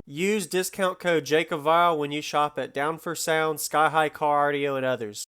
Use discount code JACOBVILE when you shop at Down for Sound, Sky High Car Audio, and others.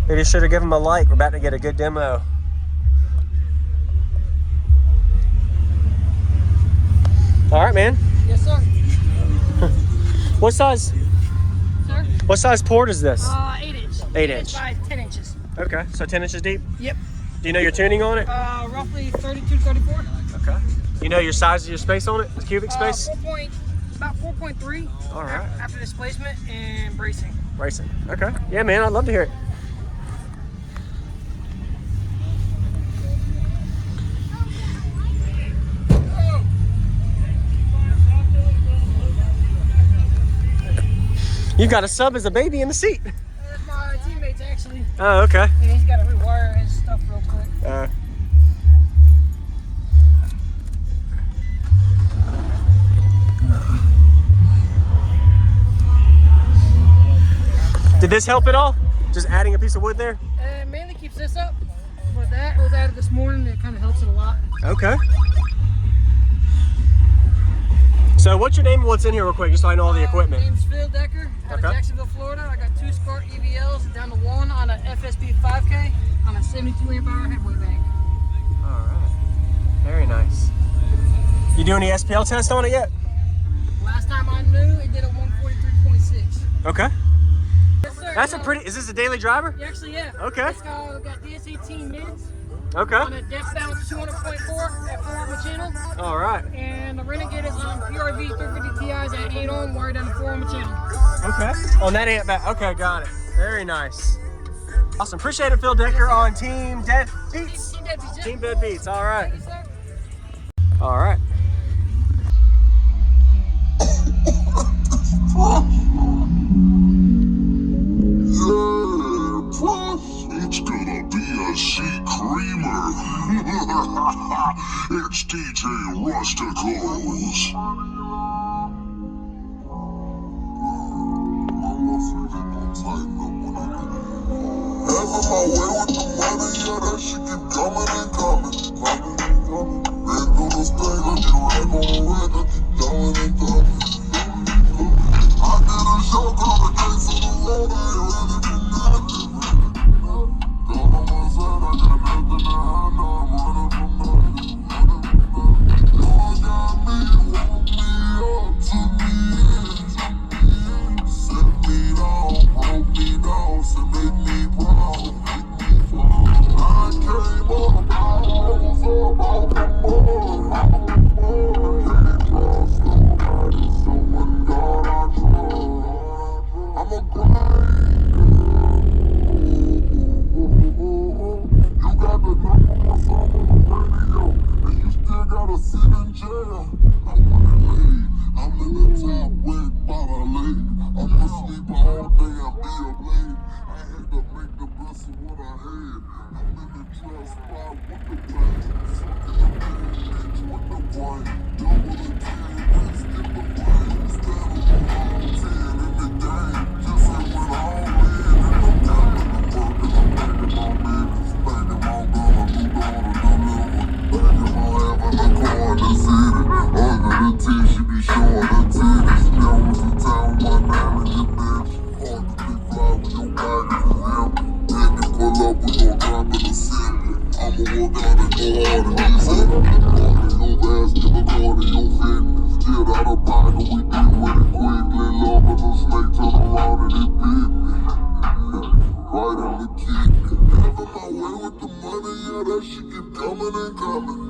Maybe you should have given him a like. We're about to get a good demo. All right, man. Yes, sir. What size? Sir? What size port is this? 8 inch. 8 inch. By 10 inches. Okay, so 10 inches deep? Yep. Do you know your tuning on it? Roughly 32, 34. Okay. You know your size of your space on it? The cubic space? About 4.3. All right. After displacement and bracing. Bracing. Okay. Yeah, man, I'd love to hear it. You got a sub as a baby in the seat. That's my teammates, actually. Oh, okay. And he's got to rewire his stuff real quick. Did this help at all? Just adding a piece of wood there? It mainly keeps this up, but that was added this morning. It kind of helps it a lot. Okay. So what's your name and what's in here real quick, just so I know all the equipment? My name's Phil Decker out of Jacksonville, Florida. I got 2 SCART EVLs down to 1 on a FSB 5K on a 72 amp hour heavyweight bank. All right. Very nice. You do any SPL test on it yet? Last time I knew, it did a 143.6. Okay. Yes, sir. That's a pretty, is this a daily driver? Actually, yeah. Okay. It's got DS18 mids. Okay. On a depth balance 200.4 at 4 ohm channel. All right. And the Renegade is on PRV 350 Ti's at 8 ohm, wired down to 4 ohm channel. Okay. On that amp back. Okay, got it. Very nice. Awesome. Appreciate it, Phil Decker on Team Dead Beats. Team Dead Beats. Yeah. Team Dead Beats. All right. Thank you, sir. All right. It's gonna be a sheet creamer. It's DJ Rusticles. Having my way with the money, yeah, that shit keep coming and coming. Been through the stage, I get right on the red, I keep going and coming. I did a show called The Case of the Road, I ain't ready for nothing. Girl on my side, I got nothing to hide, no, I'm running from nothing. Lord got me, woke me up to me. Set me down, broke me down, so make me proud, make me proud. I came up, I rose up out the mud. Can't trust nobody, so in God I trust. I'm a grinder. You got the number one song on the radio, and you still gotta sit in jail. I wanna lay, I'm in the top wet by the lake. I'ma sleep all day and be a blade. I had to make the best of what I had. I'm in the trap spot with the bank. Sucking the bitch with the brain. Double the 10, skip the brain. Stand on 10 in the game. Just say when I'm in, and I'm down in the work, and I'm thinking on business. Thinking I'm gonna do daughter deliver. Thinking I'm having a car in the city. Under the tea, she be showing her titties. Now was the time one night in your bitch. Hard to be fly when your body is empty. Then you pull up, we gon' drop in the city. I'ma work out and go hard in this city. According to your basket, according to your fitness. Get out of pocket, we deal with it quickly. Loving the snake, turn around and it bit me. Right in the kidney. Having my way with the money, yeah, that shit keep coming and coming.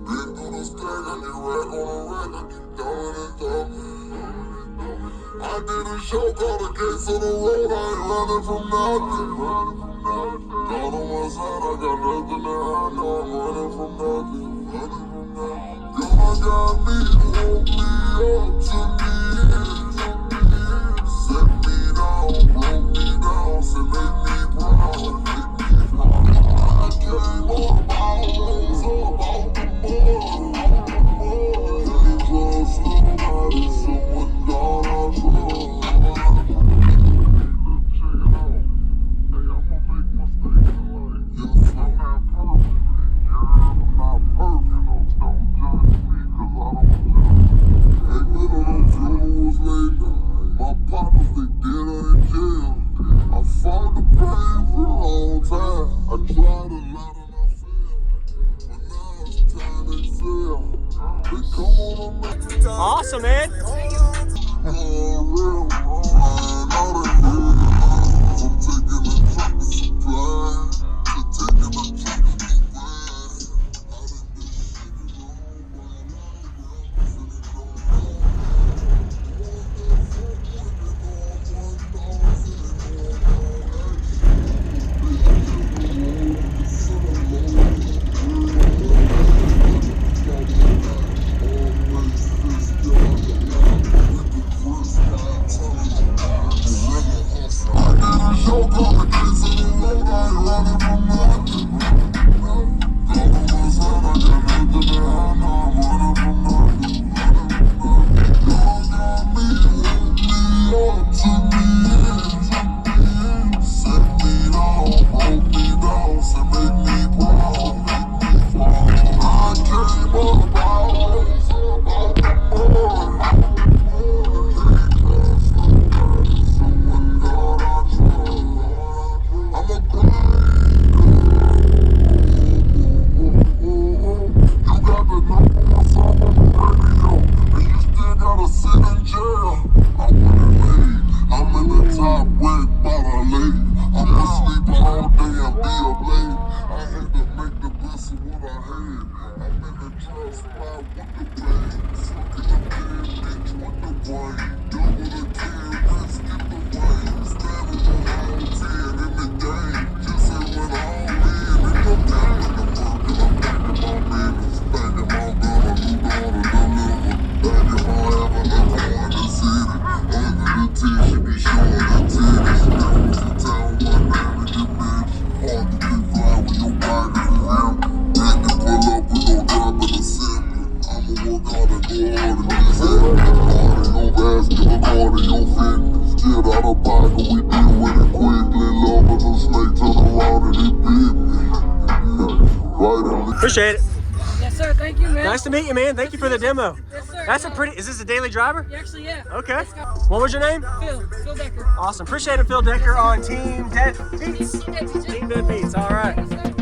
Been through the stage, I get rack on a rack, I keep going and coming. I did a show called The Case of the Road, I ain't running from nothing. God on my side, I got nothing to hide. No, I'm running from nothing. God got me, woke me up to me. Set me down, broke me down, said make me proud, make me proud. I came up, I rose up out the mud. Can't trust nobody, someone God I trust. Awesome, man. Appreciate it. Yes, sir. Thank you, man. Nice to meet you, man. Thank you for the demo. Yes, sir. That's a pretty, is this a daily driver? Actually, yeah. Okay. Let's go. What was your name? Phil Decker. Awesome. Appreciate it, Phil Decker on Team Dead Beats. Team Dead Beats. Team Dead Beats. All right. Yes, sir.